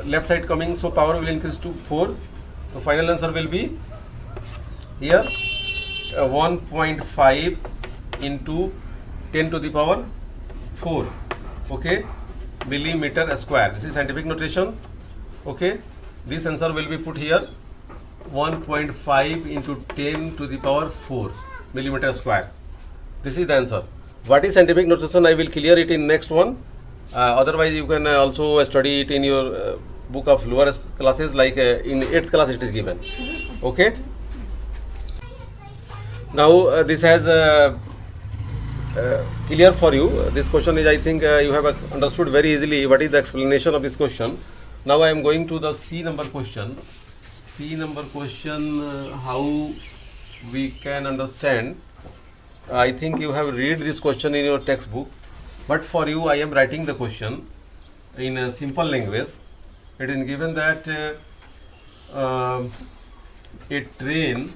left side coming, so power will increase to 4. So final answer will be here 1.5 into 10 to the power 4, okay, millimeter square. This is scientific notation, okay. This answer will be put here 1.5 into 10 to the power 4 millimeter square. This is the answer. What is scientific notation? I will clear it in next one. Otherwise you can also study it in your book of lower classes, like in 8th class it is given, okay. Now this has clear for you. This question is, I think you have understood very easily what is the explanation of this question. Now I am going to the C number question. C number question, how we can understand. I think you have read this question in your textbook, but for you I am writing the question in a simple language. It is given that a train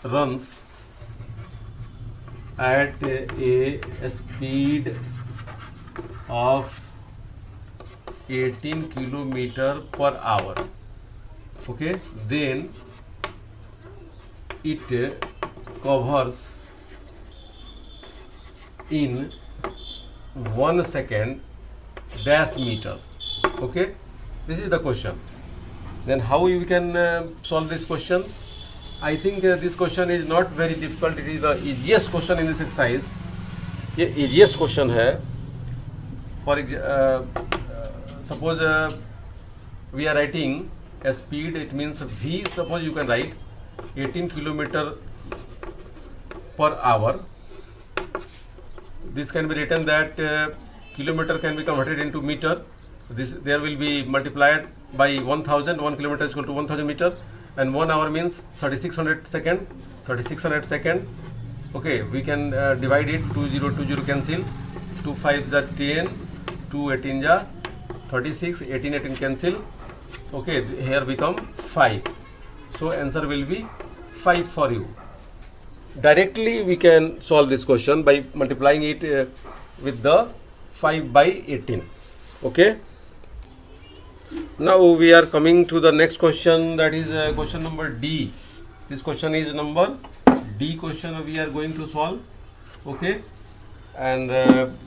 runs at a speed of 18 kilometer per hour, okay. Then it covers in 1 second dash meter, okay. This is the question. Then how we can solve this question? I think this question is not very difficult. It is the easiest question in this exercise. ये easiest question है. For suppose we are writing a speed, it means V, suppose you can write 18 kilometer per hour. This can be written that kilometer can be converted into meter. This there will be multiplied by 1000. 1 kilometer is equal to 1000 meter, and 1 hour means 3600 second. 3600 second. Okay, we can divide it. 2020 cancel. 2 5 are 10. 2 18 are 36. 18 18 cancel. Okay, here become 5. So answer will be 5 for you. Directly we can solve this question by multiplying it with the 5 by 18, okay. Now we are coming to the next question, that is question number D. This question is number D question we are going to solve, okay. And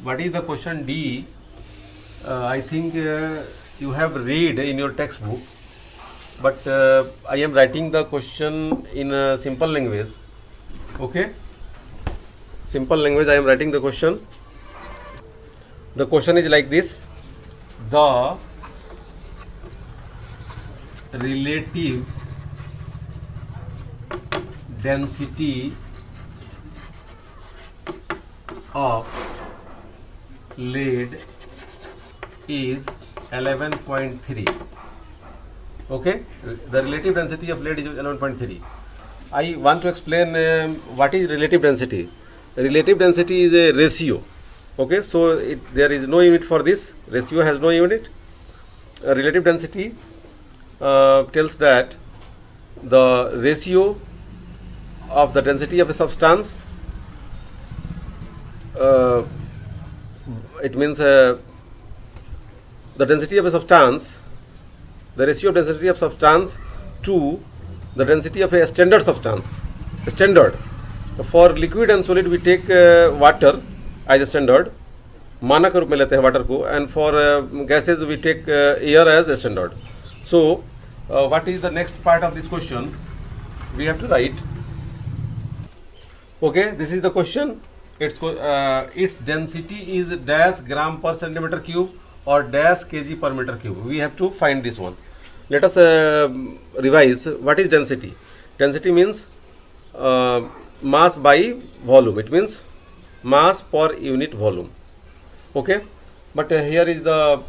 what is the question D? I think you have read in your textbook, but I am writing the question in a simple language, okay. Simple language I am writing the question. The question is like this: the relative density of lead is 11.3, okay. The relative density of lead is 11.3. I want to explain what is relative density. Relative density is a ratio, okay. So there is no unit for this. Ratio has no unit. Relative density tells that the ratio of the density of a substance, it means the density of a substance, the ratio of density of substance to the density of a standard substance. Standard. For liquid and solid we take water as a standard, मानक रूप में लेते हैं water को, and for gases we take air as a standard. So what is the next part of this question? We have to write, okay. This is the question. Its density is dash gram per centimeter cube or dash kg per meter cube. We have to find this one. Let us revise. What is density? Density means mass by volume. It means mass per unit volume, okay. But here is the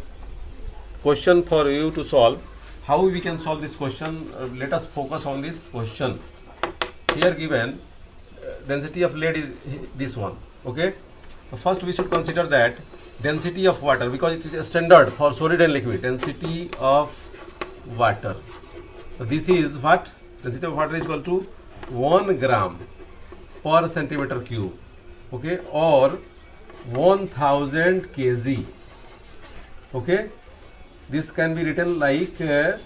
question for you to solve. How we can solve this question? Let us focus on this question. Here given density of lead is this one, okay. First we should consider that density of water, because it is standard for solid and liquid. Density of water. So this is what? Density of water is equal to 1 gram per centimeter cube, okay, or 1000 kg Okay, this can be written like 10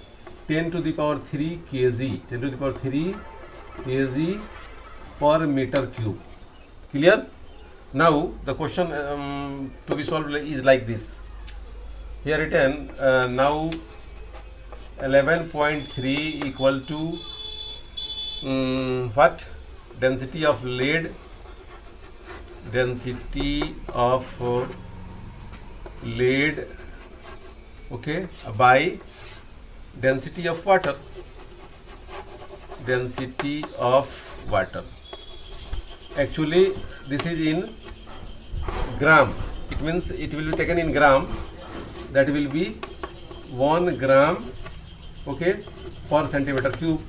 to the power 3 kg, 10 to the power 3 kg per meter cube. Clear? Now the question to be solved is like this. Here written now 11.3 equal to what? Density of lead, okay, by density of water, actually this is in gram. It means it will be taken in gram, that will be 1 gram, okay, per centimeter cube.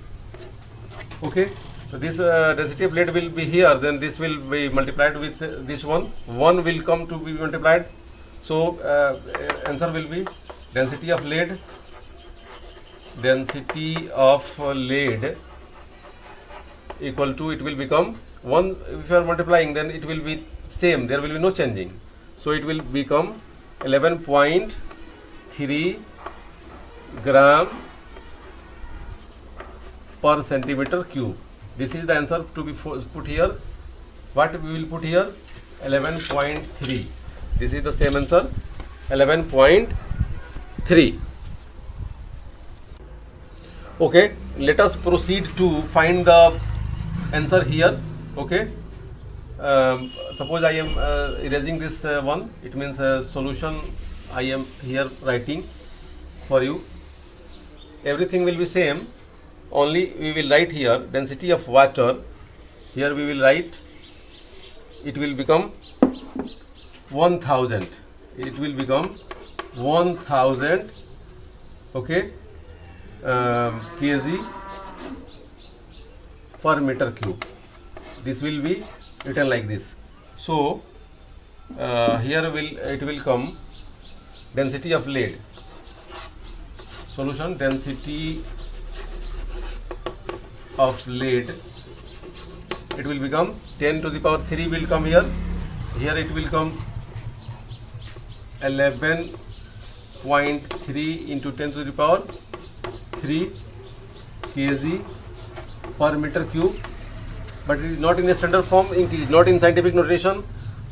Okay, so this density of lead will be here, then this will be multiplied with this one will come to be multiplied. So answer will be density of lead equal to, it will become 1. If you are multiplying, then it will be same, there will be no changing, so it will become 11.3 gram per centimeter cube. This is the answer to be put here. What we will put here? 11.3. This is the same answer, 11.3. Okay, let us proceed to find the answer here. Okay, suppose I am erasing this one, it means solution I am here writing for you. Everything will be same, only we will write here density of water. Here we will write, it will become 1000. It will become 1000, okay, kg per meter cube. This will be written like this. So here it will come density of lead. Solution, density of lead, it will become 10 to the power 3 will come here. Here it will come 11.3 into 10 to the power 3 kg per meter cube, but it is not in a standard form, it is not in scientific notation.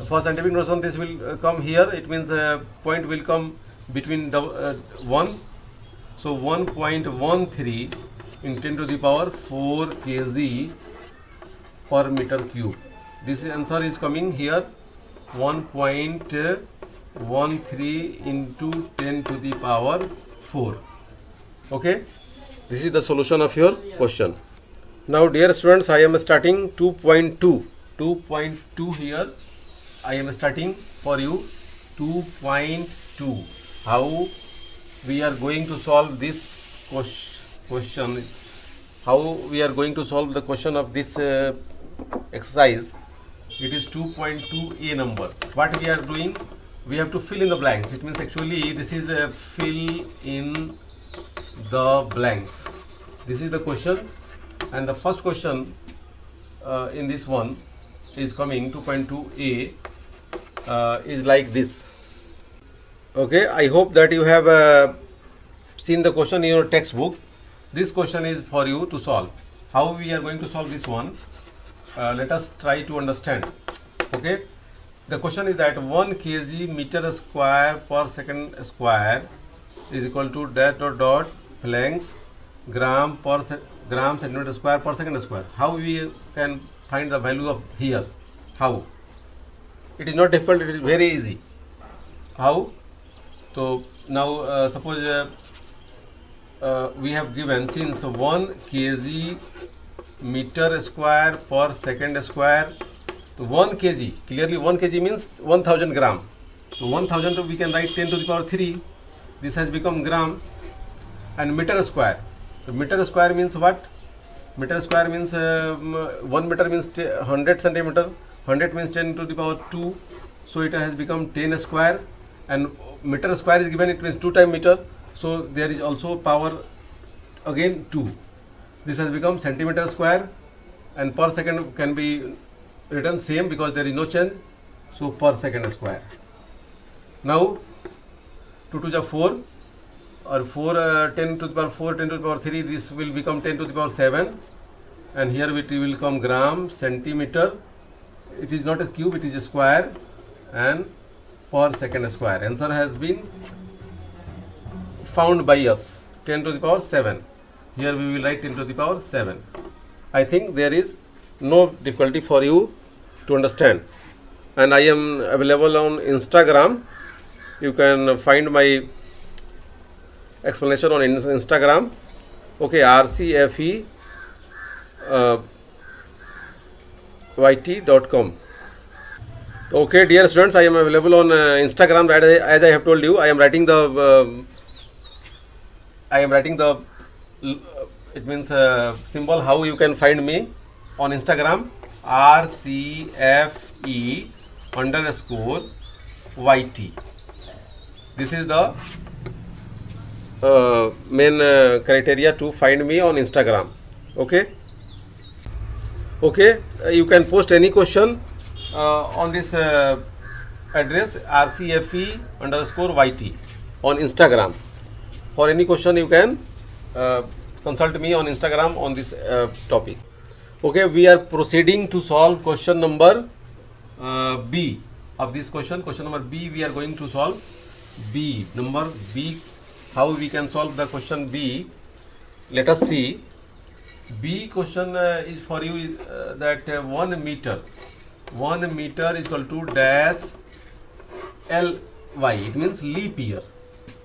For scientific notation this will come here, it means point will come between 1, so 1.13 in 10 to the power 4 kg per meter cube. This answer is coming here 1.13 into 10 to the power 4. Okay, this is the solution of your question. Now dear students, I am starting 2.2 here. I am starting for you 2.2. How we are going to solve this question? How we are going to solve the question of this exercise? It is 2.2a number. What we are doing? We have to fill in the blanks. It means actually this is a fill in the blanks. This is the question, and the first question in this one is coming 2.2a is like this. Okay, I hope that you have seen the question in your textbook. This question is for you to solve. How we are going to solve this one? Let us try to understand. Okay, the question is that 1 kg meter square per second square is equal to dot blanks gram centimeter square per second square. How we can find the value of here? How? It is not difficult, it is very easy. How? So now suppose we have given, since 1 kg meter square per second square, so 1 kg, clearly 1 kg means 1000 gram. So 1000 we can write 10 to the power 3. This has become gram. And meter square. So meter square means what? Meter square means 1 meter means 100 centimeter. 100 means 10 to the power 2. So it has become 10 square. And meter square is given, it means 2 times meter. So there is also power again 2. This has become centimeter square, and per second can be written same because there is no change. So per second square. Now 2 to the 4, or 4 10 to the power 4, 10 to the power 3, this will become 10 to the power 7, and here it will come gram, centimeter. It is not a cube, it is a square, and per second square. Answer has been found by us, 10 to the power 7. Here we will write 10 to the power 7. I think there is no difficulty for you to understand. And I am available on Instagram. You can find my explanation on Instagram. Okay, RCFE YT.com. Okay, dear students, I am available on Instagram. As I have told you, I am writing the it means symbol how you can find me on Instagram, RCFE_YT. This is the main criteria to find me on Instagram. Okay. You can post any question on this address RCFE_YT on Instagram. For any question you can consult me on Instagram on this topic. Okay, we are proceeding to solve question number B of this question. Question number B, we are going to solve number B. How we can solve the question B? Let us see. B question is for you is that 1 meter is equal to dash ly. It means leap year.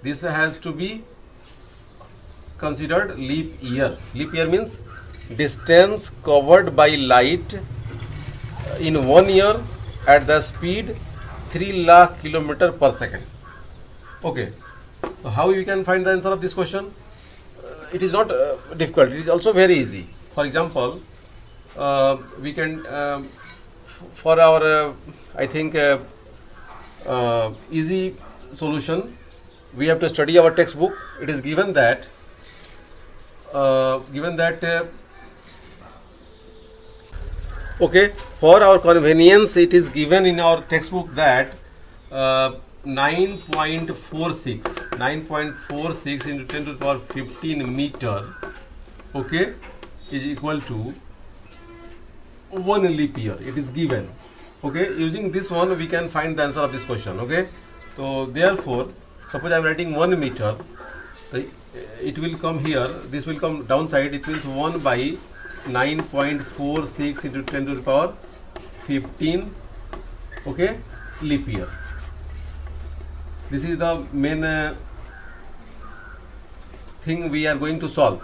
This has to be considered leap year. Leap year means distance covered by light in 1 year at the speed 3 lakh kilometer per second. Okay, so how we can find the answer of this question? It is not difficult. It is also very easy. For example, we can for our I think easy solution, we have to study our textbook. It is given that okay, for our convenience, it is given in our textbook that 9.46 into 10 to the power 15 meter, okay, is equal to 1 leap year. It is given. Okay, using this one we can find the answer of this question. Okay, so therefore, suppose I am writing 1 meter, it will come here, this will come downside. It means 1 by 9.46 into 10 to the power 15, okay, leap year. This is the main thing we are going to solve.